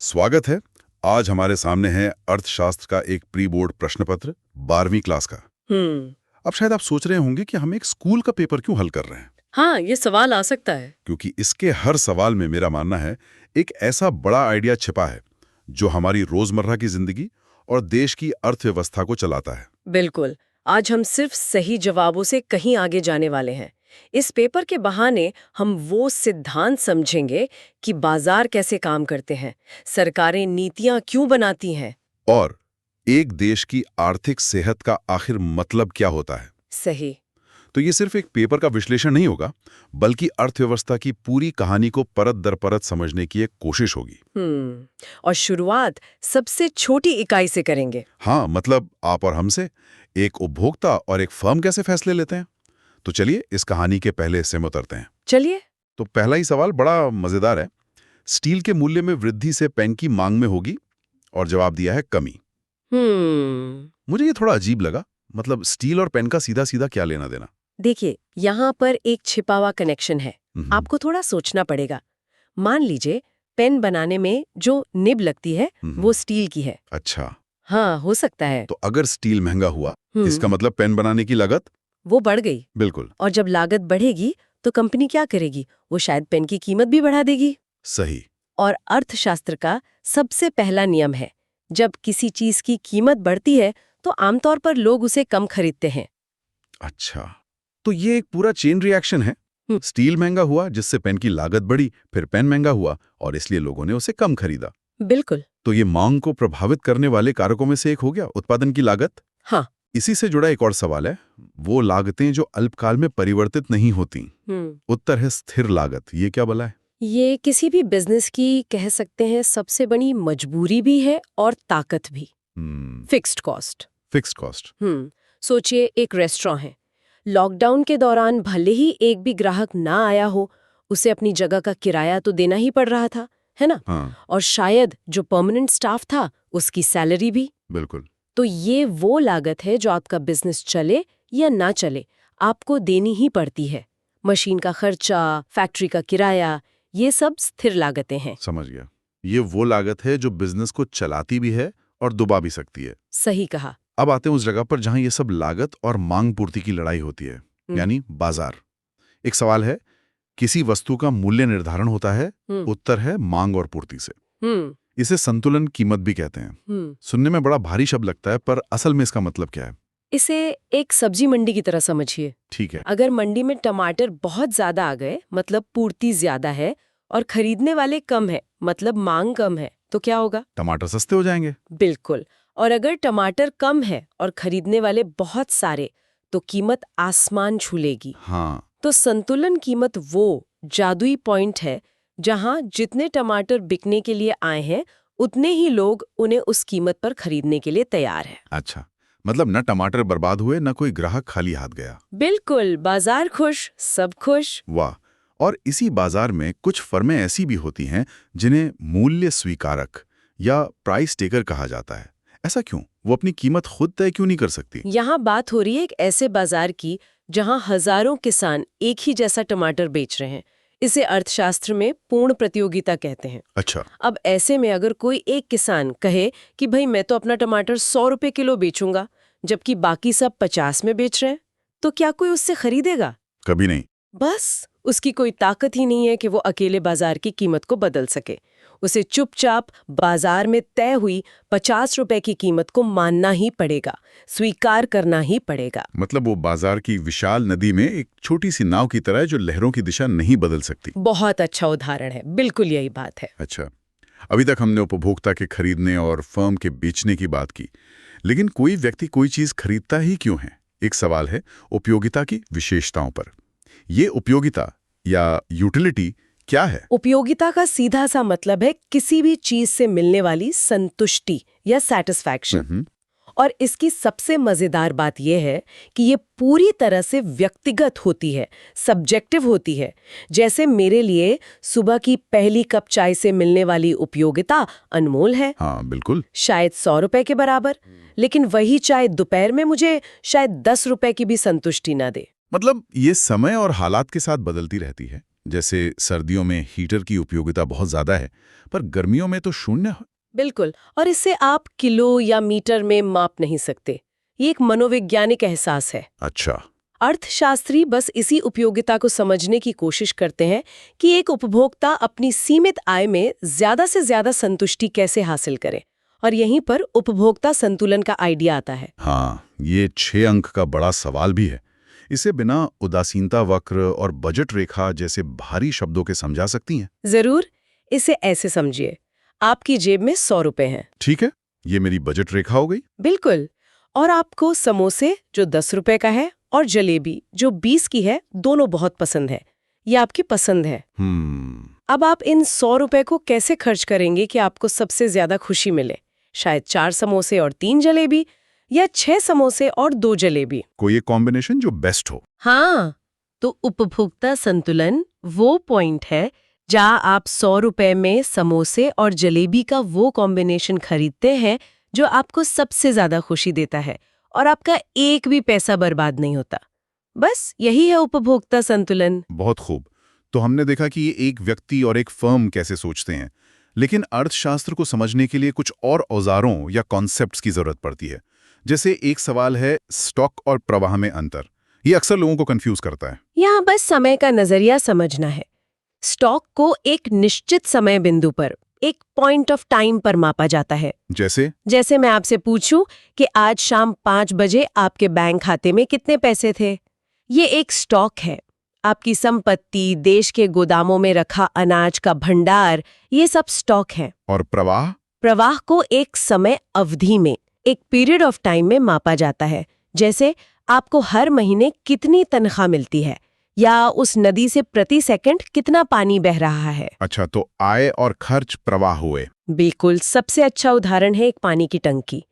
स्वागत है। आज हमारे सामने है अर्थशास्त्र का एक प्री बोर्ड प्रश्न पत्र 12वीं क्लास का। अब शायद आप सोच रहे होंगे कि हम एक स्कूल का पेपर क्यों हल कर रहे हैं। हाँ, ये सवाल आ सकता है। क्योंकि इसके हर सवाल में मेरा मानना है एक ऐसा बड़ा आइडिया छिपा है जो हमारी रोजमर्रा की जिंदगी और देश की अर्थव्यवस्था को चलाता है। बिल्कुल। आज हम सिर्फ सही जवाबों से कहीं आगे जाने वाले हैं। इस पेपर के बहाने हम वो सिद्धांत समझेंगे कि बाजार कैसे काम करते हैं, सरकारें नीतियां क्यों बनाती हैं। और एक देश की आर्थिक सेहत का आखिर मतलब क्या होता है। सही। तो ये सिर्फ एक पेपर का विश्लेषण नहीं होगा, बल्कि अर्थव्यवस्था की पूरी कहानी को परत दर परत समझने की एक कोशिश होगी। और शुरुआत सबसे छोटी इकाई से करेंगे। हाँ, मतलब आप और हमसे, एक उपभोक्ता और एक फर्म कैसे फैसले लेते हैं। तो चलिए इस कहानी के पहले हिस्से में उतरते हैं। चलिए। तो पहला ही सवाल बड़ा मजेदार है। स्टील के मूल्य में वृद्धि से पेन की मांग में होगी, और जवाब दिया है कमी। मुझे ये थोड़ा अजीब लगा। मतलब स्टील और पेन का सीधा सीधा क्या लेना देना। देखिए, यहाँ पर एक छिपा हुआ कनेक्शन है। आपको थोड़ा सोचना पड़ेगा। मान लीजिए पेन बनाने में जो निब लगती है वो स्टील की है। अच्छा, हाँ, हो सकता है। तो अगर स्टील महंगा हुआ, इसका मतलब पेन बनाने की लागत वो बढ़ गई। बिल्कुल। और जब लागत बढ़ेगी तो कंपनी क्या करेगी? वो शायद पेन की कीमत भी बढ़ा देगी। सही। और अर्थशास्त्र का सबसे पहला नियम है, जब किसी चीज की कीमत बढ़ती है तो आमतौर पर लोग उसे कम खरीदते हैं। अच्छा, तो ये एक पूरा चेन रिएक्शन है। स्टील महंगा हुआ जिससे पेन की लागत बढ़ी, फिर पेन महंगा हुआ और इसलिए लोगों ने उसे कम खरीदा। बिल्कुल। तो ये मांग को प्रभावित करने वाले कारकों में से एक हो गया उत्पादन की लागत। हाँ। इसी से जुड़ा एक और सवाल है, वो लागतें जो अल्पकाल में परिवर्तित नहीं होती। उत्तर है स्थिर लागत। ये क्या भला है? ये किसी भी बिजनेस की, कह सकते हैं, सबसे बड़ी मजबूरी भी है और ताकत भी। Fixed cost. Fixed cost. सोचिए एक रेस्टोरेंट है। लॉकडाउन के दौरान भले ही एक भी ग्राहक ना आया हो, उसे अपनी जगह का किराया तो देना ही पड़ रहा था, है ना? हाँ, और शायद जो परमानेंट स्टाफ था उसकी सैलरी भी। बिल्कुल। तो ये वो लागत है जो आपका बिजनेस चले या ना चले आपको देनी ही पड़ती है। मशीन का खर्चा, फैक्ट्री का किराया, ये सब स्थिर लागतें हैं। समझ गया। ये वो लागत है जो बिजनेस को चलाती भी है और दबा भी सकती है। सही कहा। अब आते हैं उस जगह पर जहां ये सब लागत और मांग पूर्ति की लड़ाई होती है, यानी बाजार। एक सवाल है, किसी वस्तु का मूल्य निर्धारण होता है। उत्तर है मांग और पूर्ति से। इसे संतुलन कीमत भी कहते हैं। सुनने में बड़ा भारी शब्द लगता है, पर असल में इसका मतलब क्या है? इसे एक सब्जी मंडी की तरह समझिए। ठीक है। अगर मंडी में टमाटर बहुत ज्यादा आ गए, मतलब पूर्ति ज्यादा है, और खरीदने वाले कम है, मतलब मांग कम है, तो क्या होगा? टमाटर सस्ते हो जाएंगे। बिल्कुल। और अगर टमाटर कम है और खरीदने वाले बहुत सारे, तो कीमत आसमान छू लेगी। हाँ। तो संतुलन कीमत वो जादुई पॉइंट है जहां जितने टमाटर बिकने के लिए आए हैं उतने ही लोग उन्हें उस कीमत पर खरीदने के लिए तैयार हैं। अच्छा, मतलब न टमाटर बर्बाद हुए, न कोई ग्राहक खाली हाथ गया। बिल्कुल, बाजार खुश, सब खुश। वाह। और इसी बाजार में कुछ फर्में ऐसी भी होती हैं जिन्हें मूल्य स्वीकारक या प्राइस टेकर कहा जाता है। ऐसा क्यों? वो अपनी कीमत खुद तय क्यों नहीं कर सकती? यहाँ बात हो रही है एक ऐसे बाजार की जहाँ हजारों किसान एक ही जैसा टमाटर बेच रहे हैं। इसे अर्थशास्त्र में पूर्ण प्रतियोगिता कहते हैं। अच्छा। अब ऐसे में अगर कोई एक किसान कहे कि भाई मैं तो अपना टमाटर 100 रुपए किलो बेचूंगा, जबकि बाकी सब 50 में बेच रहे हैं, तो क्या कोई उससे खरीदेगा? कभी नहीं। बस उसकी कोई ताकत ही नहीं है कि वो अकेले बाजार की कीमत को बदल सके। उसे चुपचाप बाजार में तय हुई 50 रुपए की कीमत को मानना ही पड़ेगा, स्वीकार करना ही पड़ेगा। मतलब वो बाजार की विशाल नदी में एक छोटी सी नाव की तरह है जो लहरों की दिशा नहीं बदल सकती। बहुत अच्छा उदाहरण है, बिल्कुल यही बात है। अच्छा, अभी तक हमने उपभोक्ता के खरीदने और फर्म के बेचने की बात की, लेकिन कोई व्यक्ति कोई चीज खरीदता ही क्यों है? एक सवाल है उपयोगिता की विशेषताओं पर। ये उपयोगिता या यूटिलिटी क्या है? उपयोगिता का सीधा सा मतलब है किसी भी चीज से मिलने वाली संतुष्टि या सेटिस्फैक्शन। और इसकी सबसे मजेदार बात यह है कि ये पूरी तरह से व्यक्तिगत होती है, सब्जेक्टिव होती है। जैसे मेरे लिए सुबह की पहली कप चाय से मिलने वाली उपयोगिता अनमोल है। हाँ, बिल्कुल। शायद 100 रुपए के बराबर, लेकिन वही चाय दोपहर में मुझे शायद 10 रुपए की भी संतुष्टि ना दे। मतलब ये समय और हालात के साथ बदलती रहती है। जैसे सर्दियों में हीटर की उपयोगिता बहुत ज्यादा है, पर गर्मियों में तो शून्य। बिल्कुल, और इससे आप किलो या मीटर में माप नहीं सकते। ये एक मनोवैज्ञानिक एहसास है। अच्छा। अर्थशास्त्री बस इसी उपयोगिता को समझने की कोशिश करते हैं कि एक उपभोक्ता अपनी सीमित आय में ज्यादा से ज्यादा संतुष्टि कैसे हासिल करे, और यहीं पर उपभोक्ता संतुलन का आइडिया आता है। हाँ, ये 6 अंक का बड़ा सवाल भी है। इसे बिना उदासीनता वक्र और बजट रेखा जैसे भारी शब्दों के समझा सकती हैं? जरूर। इसे ऐसे समझिए, आपकी जेब में 100 रुपए हैं। ठीक है, ये मेरी बजट रेखा हो गई। बिल्कुल। और आपको समोसे जो 10 रुपए का है और जलेबी जो 20 की है, दोनों बहुत पसंद है। ये आपकी पसंद है। अब आप इन 100 रुपए को कैसे खर्च करेंगे कि आपको सबसे ज्यादा खुशी मिले? शायद 4 समोसे और 3 जलेबी, या 6 समोसे और 2 जलेबी। कोई एक कॉम्बिनेशन जो बेस्ट हो। हाँ, तो उपभोक्ता संतुलन वो पॉइंट है जहाँ आप 100 रुपए में समोसे और जलेबी का वो कॉम्बिनेशन खरीदते हैं जो आपको सबसे ज्यादा खुशी देता है, और आपका एक भी पैसा बर्बाद नहीं होता। बस यही है उपभोक्ता संतुलन। बहुत खूब। तो हमने देखा कि ये एक व्यक्ति और एक फर्म कैसे सोचते हैं, लेकिन अर्थशास्त्र को समझने के लिए कुछ और औजारों या कॉन्सेप्ट्स की जरूरत पड़ती है। जैसे एक सवाल है स्टॉक और प्रवाह में अंतर। ये अक्सर लोगों को कंफ्यूज करता है। यहाँ बस समय का नजरिया समझना है। स्टॉक को एक निश्चित समय बिंदु पर, एक पॉइंट ऑफ टाइम पर मापा जाता है। जैसे मैं आपसे पूछूं कि आज शाम 5 बजे आपके बैंक खाते में कितने पैसे थे। ये एक स्टॉक है। आपकी संपत्ति, देश के गोदामों में रखा अनाज का भंडार, ये सब स्टॉक है। और प्रवाह? प्रवाह को एक समय अवधि में, एक पीरियड ऑफ टाइम में मापा जाता है। जैसे आपको हर महीने कितनी तनख्वाह मिलती है, या उस नदी से प्रति सेकंड कितना पानी बह रहा है। अच्छा, तो आय और खर्च प्रवाह हुए। बिल्कुल। सबसे अच्छा उदाहरण है एक पानी की टंकी।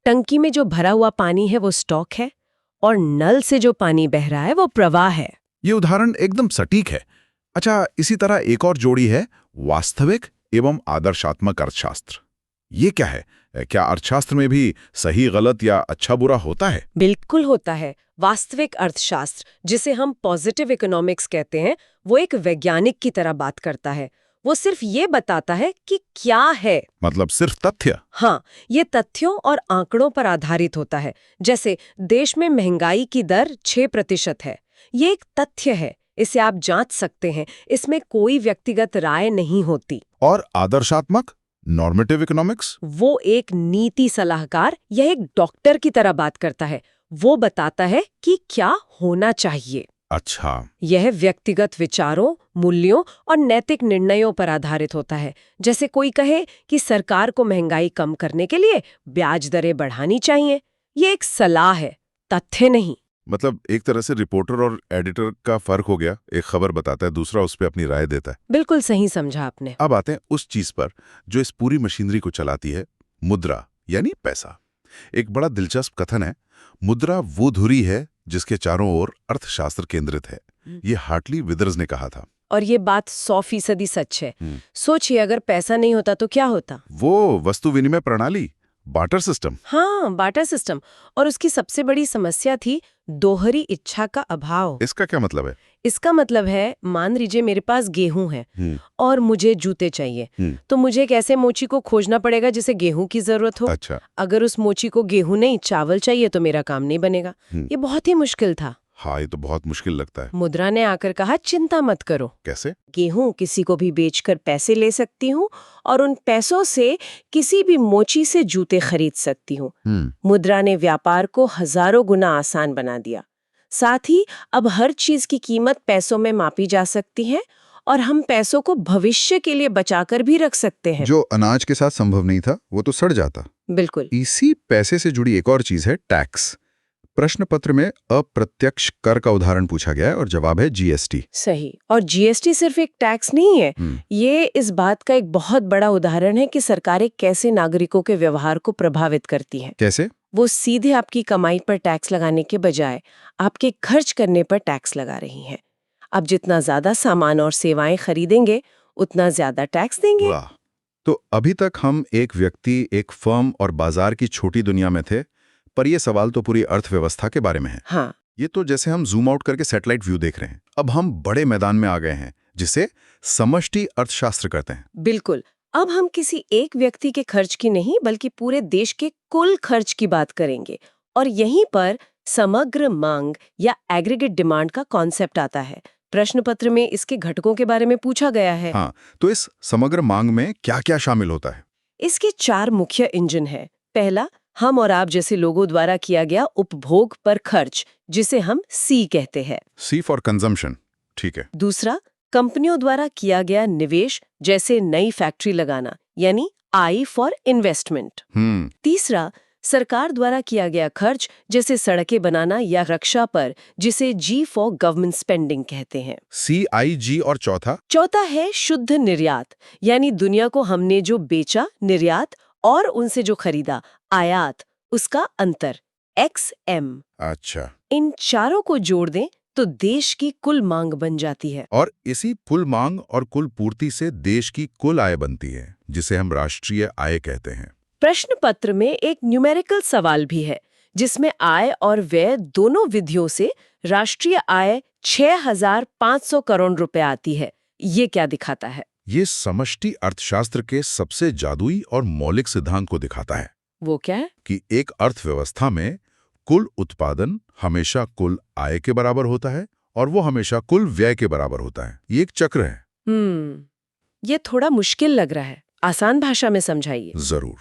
टंकी में जो भरा हुआ पानी है वो स्टॉक है, और नल से जो पानी बह रहा है वो प्रवाह है। ये उदाहरण एकदम सटीक है। अच्छा, इसी तरह एक और जोड़ी है वास्तविक एवं आदर्शात्मक अर्थशास्त्र। ये क्या है? क्या अर्थशास्त्र में भी सही गलत या अच्छा बुरा होता है? बिल्कुल होता है। वास्तविक अर्थशास्त्र, जिसे हम पॉजिटिव इकोनॉमिक्स कहते हैं, वो एक वैज्ञानिक की तरह बात करता है। वो सिर्फ ये बताता है कि क्या है। मतलब सिर्फ तथ्य? हाँ, ये तथ्यों और आंकड़ों पर आधारित होता है। जैसे देश में महंगाई की दर 6% है। ये एक तथ्य है, इसे आप जांच सकते हैं। इसमें कोई व्यक्तिगत राय नहीं होती। और आदर्शात्मक नॉर्मेटिव इकोनॉमिक्स? वो एक नीति सलाहकार या एक डॉक्टर की तरह बात करता है। वो बताता है कि क्या होना चाहिए। अच्छा। यह व्यक्तिगत विचारों, मूल्यों और नैतिक निर्णयों पर आधारित होता है। जैसे कोई कहे कि सरकार को महंगाई कम करने के लिए ब्याज दरें बढ़ानी चाहिए। ये एक सलाह है, तथ्य नहीं। मतलब एक तरह से रिपोर्टर और एडिटर का फर्क हो गया। एक खबर बताता है, दूसरा उस पर अपनी राय देता है। बिल्कुल सही समझा आपने। अब आते हैं उस चीज पर जो इस पूरी मशीनरी को चलाती है, मुद्रा यानी पैसा। एक बड़ा दिलचस्प कथन है, मुद्रा वो धुरी है जिसके चारों ओर अर्थशास्त्र केंद्रित है। ये हार्टली विदर्स ने कहा था। और ये बात 100% सच है। सोचिए, अगर पैसा नहीं होता तो क्या होता? वो वस्तु विनिमय प्रणाली, बार्टर सिस्टम। हाँ, बार्टर सिस्टम। और उसकी सबसे बड़ी समस्या थी दोहरी इच्छा का अभाव। इसका क्या मतलब है? इसका मतलब है, मान लीजिए मेरे पास गेहूं है और मुझे जूते चाहिए, तो मुझे एक ऐसे मोची को खोजना पड़ेगा जिसे गेहूं की जरूरत हो। अच्छा। अगर उस मोची को गेहूं नहीं, चावल चाहिए, तो मेरा काम नहीं बनेगा। ये बहुत ही मुश्किल था। हाँ, ये तो बहुत मुश्किल लगता है। मुद्रा ने आकर कहा, चिंता मत करो। कैसे? गेहूं किसी को भी बेचकर पैसे ले सकती हूँ, और उन पैसों से किसी भी मोची से जूते खरीद सकती हूँ। मुद्रा ने व्यापार को हजारों गुना आसान बना दिया। साथ ही अब हर चीज की कीमत पैसों में मापी जा सकती है, और हम पैसों को भविष्य के लिए बचाकर भी रख सकते हैं। जो अनाज के साथ संभव नहीं था, वो तो सड़ जाता। बिल्कुल। इसी पैसे से जुड़ी एक और चीज है टैक्स। प्रश्न पत्र में अप्रत्यक्ष कर का उदाहरण पूछा गया है और जवाब है जीएसटी। सही। और जीएसटी सिर्फ एक टैक्स नहीं है, ये इस बात का एक बहुत बड़ा उदाहरण है कि सरकारें कैसे नागरिकों के व्यवहार को प्रभावित करती हैं। कैसे? वो सीधे आपकी कमाई पर टैक्स लगाने के बजाय आपके खर्च करने पर टैक्स लगा रही हैं। अब जितना ज्यादा सामान और सेवाएं खरीदेंगे, उतना ज्यादा टैक्स देंगे। वाह। तो अभी तक हम एक व्यक्ति, एक फर्म और बाजार की छोटी दुनिया में थे, पर यह सवाल तो पूरी अर्थव्यवस्था के बारे में है। हाँ। ये तो जैसे हम जूम आउट करके सैटेलाइट व्यू देख रहे हैं। अब हम बड़े मैदान में आ गए हैं, जिसे समष्टि अर्थशास्त्र कहते हैं। बिल्कुल। अब हम किसी एक व्यक्ति के खर्च की नहीं बल्कि पूरे देश के कुल खर्च की बात करेंगे और यहीं पर समग्र मांग या एग्रीगेट डिमांड का कॉन्सेप्ट आता है। प्रश्न पत्र में इसके घटकों के बारे में पूछा गया है। हाँ, तो इस समग्र मांग में क्या-क्या शामिल होता है? इसके 4 मुख्य इंजन है। पहला, हम और आप जैसे लोगों द्वारा किया गया उपभोग पर खर्च, जिसे हम सी कहते हैं। सी फॉर कंजम्पशन, ठीक है। दूसरा, कंपनियों द्वारा किया गया निवेश, जैसे नई फैक्ट्री लगाना, यानी आई फॉर इन्वेस्टमेंट। तीसरा, सरकार द्वारा किया गया खर्च, जैसे सड़कें बनाना या रक्षा पर, जिसे जी फॉर गवर्नमेंट स्पेंडिंग कहते हैं। CIG। और चौथा है शुद्ध निर्यात, यानी दुनिया को हमने जो बेचा, निर्यात, और उनसे जो खरीदा, आयात, उसका अंतर, XM। अच्छा। इन चारों को जोड़ दें तो देश की कुल मांग बन जाती है। और इसी कुल मांग और कुल पूर्ति से देश की कुल आय बनती है, जिसे हम राष्ट्रीय आय कहते हैं। प्रश्न पत्र में एक न्यूमेरिकल सवाल भी है, जिसमें आय और व्यय दोनों विधियों से राष्ट्रीय आय 6,500 करोड़ रुपए आती है। ये क्या दिखाता है? ये समष्टि अर्थशास्त्र के सबसे जादुई और मौलिक सिद्धांत को दिखाता है। वो क्या है? कि एक अर्थव्यवस्था में कुल उत्पादन हमेशा कुल आय के बराबर होता है और वो हमेशा कुल व्यय के बराबर होता है। ये एक चक्र है। ये थोड़ा मुश्किल लग रहा है, आसान भाषा में समझाइए। जरूर।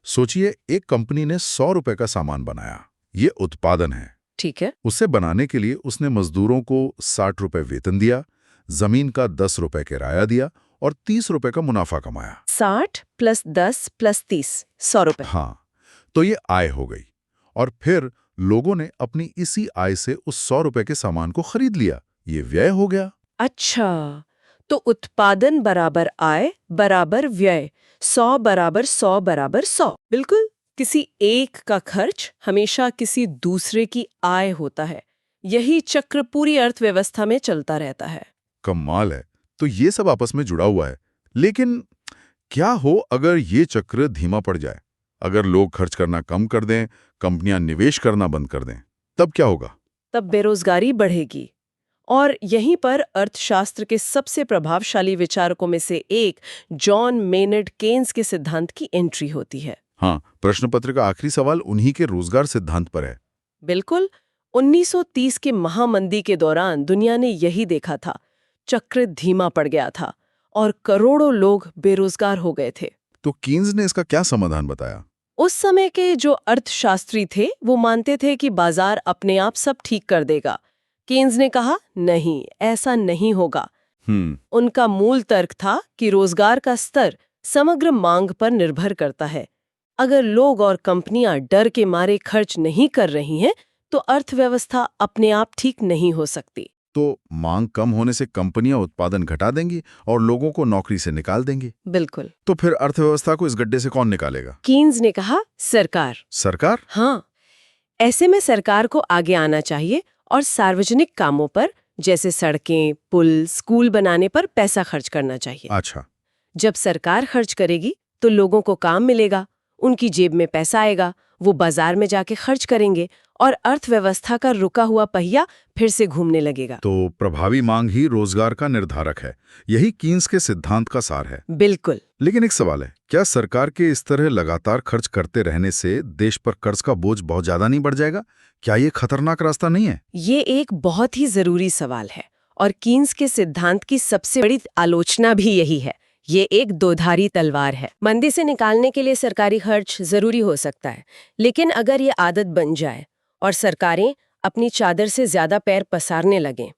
सोचिए, एक कंपनी ने 100 रुपए का सामान बनाया। ये उत्पादन है। ठीक है। उसे बनाने के लिए उसने मजदूरों को 60 रुपए वेतन दिया, जमीन का 10 रुपए किराया दिया और 30 रुपए का मुनाफा कमाया। 60 + 10 + 30, 100 रुपए। हाँ, तो ये आय हो गई। और फिर लोगों ने अपनी इसी आय से उस 100 रुपए के सामान को खरीद लिया। ये व्यय हो गया। अच्छा, तो उत्पादन बराबर आय बराबर व्यय, 100 बराबर 100 बराबर 100। बिल्कुल, किसी एक का खर्च हमेशा किसी दूसरे की आय होता है। यही चक्र पूरी अर्थव्यवस्था में चलता रहता है। कमाल है। तो ये सब आपस में जुड़ा हुआ है। लेकिन क्या हो अगर ये चक्र धीमा पड़ जाए? अगर लोग खर्च करना कम कर दें, कंपनियां निवेश करना बंद कर दें, तब क्या होगा? तब बेरोजगारी बढ़ेगी। और यहीं पर अर्थशास्त्र के सबसे प्रभावशाली विचारकों में से एक जॉन मेनर्ड केन्स के सिद्धांत की एंट्री होती है। हाँ, प्रश्न पत्र का आखिरी सवाल उन्हीं के रोजगार सिद्धांत पर है। बिल्कुल। 1930 के महामंदी के दौरान दुनिया ने यही देखा था। चक्र धीमा पड़ गया था और करोड़ों लोग बेरोजगार हो गए थे। तो कीन्स ने इसका क्या समाधान बताया? उस समय के जो अर्थशास्त्री थे वो मानते थे कि बाजार अपने आप सब ठीक कर देगा। केन्स ने कहा, नहीं, ऐसा नहीं होगा। उनका मूल तर्क था कि रोजगार का स्तर समग्र मांग पर निर्भर करता है। अगर लोग और कंपनियां डर के मारे खर्च नहीं कर रही हैं, तो अर्थव्यवस्था अपने आप ठीक नहीं हो सकती। तो मांग कम होने से कंपनियां उत्पादन घटा देंगी और लोगों को नौकरी से निकाल देंगी। बिल्कुल। तो फिर अर्थव्यवस्था को इस गड्ढे से कौन निकालेगा? कीन्स ने कहा, सरकार। सरकार? हाँ, ऐसे में सरकार को आगे आना चाहिए और सार्वजनिक कामों पर, जैसे सड़कें, पुल, स्कूल बनाने पर पैसा खर्च करना चाहिए। अच्छा। जब सरकार खर्च करेगी तो लोगों को काम मिलेगा, उनकी जेब में पैसा आएगा, वो बाजार में जाके खर्च करेंगे और अर्थव्यवस्था का रुका हुआ पहिया फिर से घूमने लगेगा। तो प्रभावी मांग ही रोजगार का निर्धारक है। यही कीन्स के सिद्धांत का सार है। बिल्कुल। लेकिन एक सवाल है, क्या सरकार के इस तरह लगातार खर्च करते रहने से देश पर कर्ज का बोझ बहुत ज्यादा नहीं बढ़ जाएगा? क्या ये खतरनाक रास्ता नहीं है? ये एक बहुत ही जरूरी सवाल है और कीन्स के सिद्धांत की सबसे बड़ी आलोचना भी यही है। ये एक दोधारी तलवार है। मंदी से निकालने के लिए सरकारी खर्च जरूरी हो सकता है, लेकिन अगर ये आदत बन जाए और सरकारें अपनी चादर से ज्यादा पैर पसारने लगें,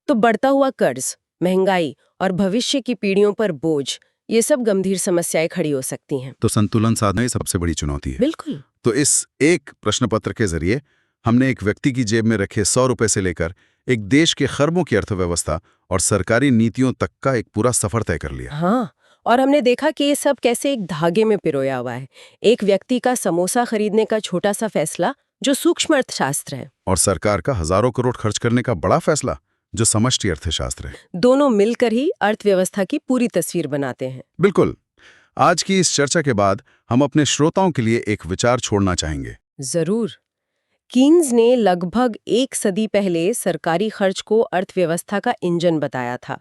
तो बढ़ता हुआ कर्ज, महंगाई और भविष्य की पीढ़ियों पर बोझ, ये सब गंभीर समस्याएं खड़ी हो सकती हैं। तो संतुलन साधना ही सबसे बड़ी चुनौती है। बिल्कुल। तो इस एक प्रश्न पत्र के जरिए हमने एक व्यक्ति की जेब में रखे 100 रुपए से लेकर एक देश के खरबों की अर्थव्यवस्था और सरकारी नीतियों तक का एक पूरा सफर तय कर लिया। हाँ, और हमने देखा कि ये सब कैसे एक धागे में पिरोया हुआ है। एक व्यक्ति का समोसा खरीदने का छोटा सा फैसला जो सूक्ष्म अर्थशास्त्र है, और सरकार का हजारों करोड़ खर्च करने का बड़ा फैसला जो समष्टि अर्थशास्त्र है। दोनों मिलकर ही अर्थव्यवस्था की पूरी तस्वीर बनाते हैं। बिल्कुल। आज की इस चर्चा के बाद हम अपने श्रोताओं के लिए एक विचार छोड़ना चाहेंगे। जरूर। कीन्स ने लगभग 1 सदी पहले सरकारी खर्च को अर्थव्यवस्था का इंजन बताया था।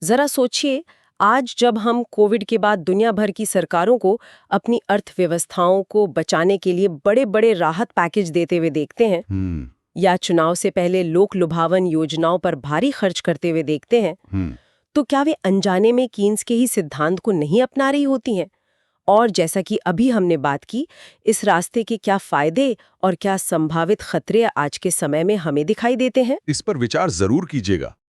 जरा सोचिए, आज जब हम कोविड के बाद दुनिया भर की सरकारों को अपनी अर्थव्यवस्थाओं को बचाने के लिए बड़े बड़े राहत पैकेज देते हुए देखते हैं, या चुनाव से पहले लोक लुभावन योजनाओं पर भारी खर्च करते हुए देखते हैं, तो क्या वे अनजाने में कीन्स के ही सिद्धांत को नहीं अपना रही होती हैं? और जैसा कि अभी हमने बात की, इस रास्ते के क्या फायदे और क्या संभावित खतरे आज के समय में हमें दिखाई देते हैं? इस पर विचार जरूर कीजिएगा।